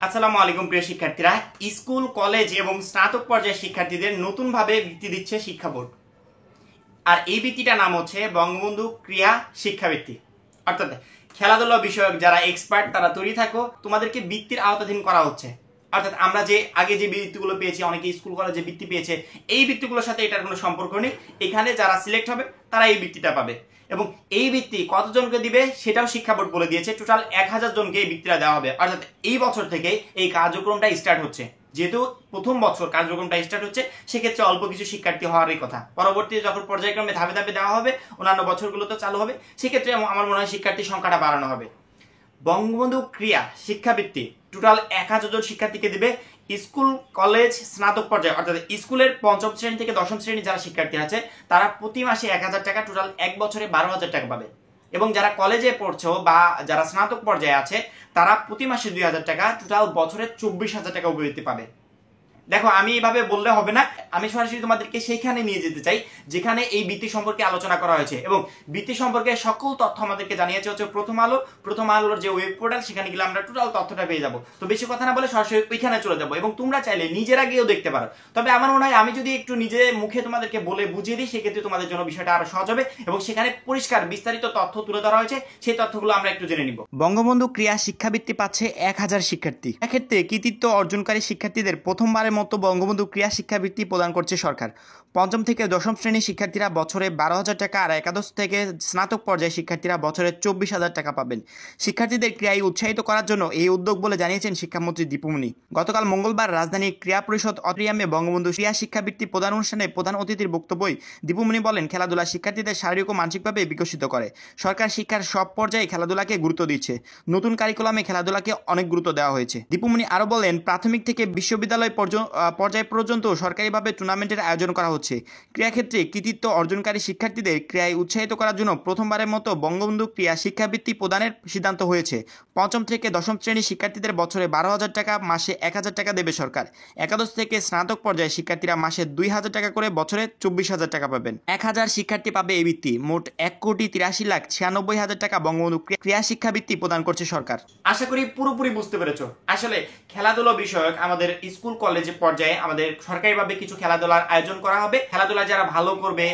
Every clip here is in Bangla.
আসসালামু আলাইকুম প্রিয় শিক্ষার্থীরা। স্কুল, কলেজ এবং স্নাতক পর্যায়ের শিক্ষার্থীদের নতুনভাবে বৃত্তি দিচ্ছে শিক্ষা বোর্ড। আর এই বৃত্তিটার নাম হচ্ছে বঙ্গবন্ধু ক্রীড়া শিক্ষাবৃত্তি। অর্থাৎ খেলাধুলা বিষয়ক যারা এক্সপার্ট তারা তৈরি থাকো, তোমাদেরকে বৃত্তির আওতাধীন করা হচ্ছে। অর্থাৎ আমরা যে আগে যে বৃত্তিগুলো পেয়েছি, অনেকে স্কুল কলেজে বৃত্তি পেয়েছে, এই বৃত্তিগুলোর সাথে এটার কোনো সম্পর্ক নেই। এখানে যারা সিলেক্ট হবে তারা এই বৃত্তিটা পাবে। এবং এই বৃত্তি কতজনকে দিবে সেটাও শিক্ষা বোর্ড বলে দিয়েছে। টোটাল 1000 জনকে এই বৃত্তিটা দেওয়া হবে। অর্থাৎ এই বছর থেকে এই কার্যক্রমটা স্টার্ট হচ্ছে। যেহেতু প্রথম বছর কার্যক্রমটা স্টার্ট হচ্ছে, সেক্ষেত্রে অল্প কিছু শিক্ষার্থী হওয়ারই কথা। পরবর্তীতে যখন পর্যায়ক্রমে ধাপে ধাপে দেওয়া হবে, অন্যান্য বছরগুলোতে চালু হবে, সেক্ষেত্রে আমার মনে হয় শিক্ষার্থীর সংখ্যাটা বাড়ানো হবে। বঙ্গবন্ধু ক্রীড়া শিক্ষাবৃত্তি টোটাল 1000 জন শিক্ষার্থীকে দিবে। স্কুল, কলেজ, স্নাতক পর্যায়ে অর্থাৎ স্কুলের পঞ্চম শ্রেণী থেকে দশম শ্রেণী যারা শিক্ষার্থী আছে তারা প্রতি মাসে 1000 টাকা, টোটাল এক বছরে 12,000 টাকা পাবে। এবং যারা কলেজে পড়ছো বা যারা স্নাতক পর্যায়ে আছে তারা প্রতি মাসে 2000 টাকা, টোটাল বছরে 24,000 টাকা উপবৃত্তি পাবে। দেখো, আমি এইভাবে বললে হবে না, আমি সরাসরি তোমাদেরকে সেইখানে নিয়ে যেতে চাই যেখানে এই বৃত্তি সম্পর্কে আলোচনা করা হয়েছে। এবং বৃত্তি সম্পর্কে সকল তথ্য আমাদেরকে জানিয়েছে হচ্ছে প্রথম আলোর যে ওয়েব পোর্টাল, সেখানে গেলে আমরা টোটাল তথ্যটা পেয়ে যাবো। তো বেশি কথা না বলে সরাসরি ওইখানে চলে যাবো এবং তোমরা চাইলে নিজেরা গিয়েও দেখতে পারো। তবে আমার মনে হয় আমি যদি একটু নিজে মুখে তোমাদেরকে বলে বুঝিয়ে দিই, সেক্ষেত্রে তোমাদের জন্য বিষয়টা আরো সহজ হবে এবং সেখানে পরিষ্কার বিস্তারিত তথ্য তুলে ধরা হয়েছে। সেই তথ্যগুলো আমরা একটু জেনে নিব। বঙ্গবন্ধু ক্রীড়া শিক্ষাবৃত্তি পাচ্ছে 1000 শিক্ষার্থী। এক্ষেত্রে কৃতিত্ব অর্জনকারী শিক্ষার্থীদের প্রথমবারের মতো বঙ্গবন্ধু ক্রীড়া শিক্ষাবৃত্তি প্রদান করছে সরকার। পঞ্চম থেকে দশম শ্রেণীর শিক্ষার্থীরা বছরে 12,000 টাকা আর একাদশ থেকে স্নাতক পর্যায়ের শিক্ষার্থীরা বছরে 24,000 টাকা পাবেন। শিক্ষার্থীদের ক্রীড়ায় উৎসাহিত করার জন্য এই উদ্যোগ বলে জানিয়েছেন শিক্ষামন্ত্রী দীপুমনি। গতকাল মঙ্গলবার রাজধানীর ক্রীড়া পরিষদ অডিটোরিয়ামে বঙ্গবন্ধু ক্রীড়া শিক্ষাবৃত্তি প্রদান অনুষ্ঠানে প্রধান অতিথির বক্তব্যে দীপুমনি বলেন, খেলাধুলা শিক্ষার্থীদের শারীরিক ও মানসিকভাবে বিকশিত করে। সরকার শিক্ষার সব পর্যায়ে খেলাধুলাকে গুরুত্ব দিচ্ছে। নতুন কারিকুলামে খেলাধুলাকে অনেক গুরুত্ব দেওয়া হয়েছে। দীপুমনি আরও বলেন, প্রাথমিক থেকে বিশ্ববিদ্যালয় পর্যায় পর্যন্ত সরকারিভাবে টুর্নামেন্টের আয়োজন করা হচ্ছে। ক্রীড়াক্ষেত্রে কৃতিত্ব অর্জনকারী শিক্ষার্থীদের ক্রীড়ায় উৎসাহিত করার জন্য প্রথমবারের মতো বঙ্গবন্ধু ক্রীড়া শিক্ষাবৃত্তি প্রদানের সিদ্ধান্ত হয়েছে। পঞ্চম থেকে দশম শ্রেণীর শিক্ষার্থীদের বছরে 12,000 টাকা, মাসে 1000 টাকা দেবে সরকার। একাদশ থেকে স্নাতক পর্যায়ে শিক্ষার্থীরা মাসে 2,000 টাকা করে, বছরে 24,000 টাকা পাবেন। 1000 শিক্ষার্থী পাবে এই বৃত্তি। মোট 1,83,96,000 টাকা বঙ্গবন্ধু ক্রীড়া শিক্ষাবৃত্তি প্রদান করছে সরকার। আশা করি পুরোপুরি বুঝতে পেরেছো। আসলে খেলাধুলা বিষয়ক আমাদের স্কুল, কলেজ পর্যায়ে আমাদের সরকারিভাবে কিছু খেলাধুলার আয়োজন করা হবে। খেলাধুলা যারা ভালো করবে,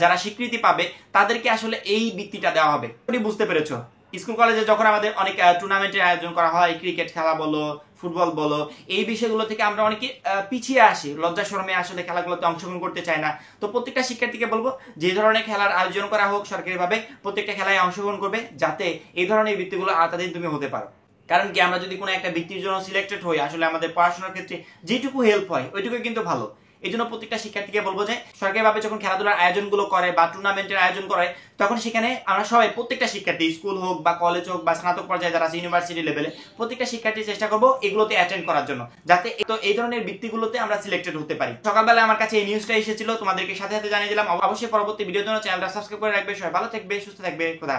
যারা স্বীকৃতি পাবে, তাদেরকে আসলে এই বৃত্তিটা দেওয়া হবে। বুঝতে পেরেছো? স্কুল কলেজে যখন আমাদের অনেক টুর্নামেন্টের আয়োজন করা হয়, ক্রিকেট খেলা বলো, ফুটবল বলো, এই বিষয়গুলো থেকে আমরা অনেকে পিছিয়ে আসি, লজ্জা শরমে আসলে খেলাগুলোতে অংশগ্রহণ করতে চায় না। তো প্রত্যেকটা শিক্ষার্থীকে বলবো, যে ধরনের খেলার আয়োজন করা হোক সরকারিভাবে, প্রত্যেকটা খেলায় অংশগ্রহণ করবে, যাতে এই ধরনের বৃত্তিগুলো আওতাধীন তুমি হতে পারো। কারণ কি, আমরা যদি কোনো একটা বৃত্তির জন্য সিলেক্টেড হই, আসলে আমাদের পড়াশোনার ক্ষেত্রে যেটুকু হেল্প হয় ওইটুকু কিন্তু ভালো। এই জন্য প্রত্যেকটা শিক্ষার্থীকে বলবো যে সরকারিভাবে যখন খেলাধুলার আয়োজনগুলো করে বা টুর্নামেন্টের আয়োজন করে, তখন সেখানে আমরা সবাই, প্রত্যেকটা শিক্ষার্থী, স্কুল হোক বা কলেজ হোক বা স্নাতক পর্যায়ে যারা আছে ইউনিভার্সিটি লেভেলে, প্রত্যেকটা শিক্ষার্থী চেষ্টা করবো এগুলোতে অ্যাটেন্ড করার জন্য, যাতে এই ধরনের বৃত্তিগুলোতে আমরা সিলেক্টেড হতে পারি। সকালবেলা আমার কাছে এই নিউজটা এসেছিল, তোমাদেরকে সাথে সাথে জানিয়ে দিলাম। অবশ্যই পরবর্তী ভিডিওর জন্য চ্যানেলটা সাবস্ক্রাইব করে রাখবে। সবাই ভালো থাকবে, সুস্থ থাকবে। খোদা।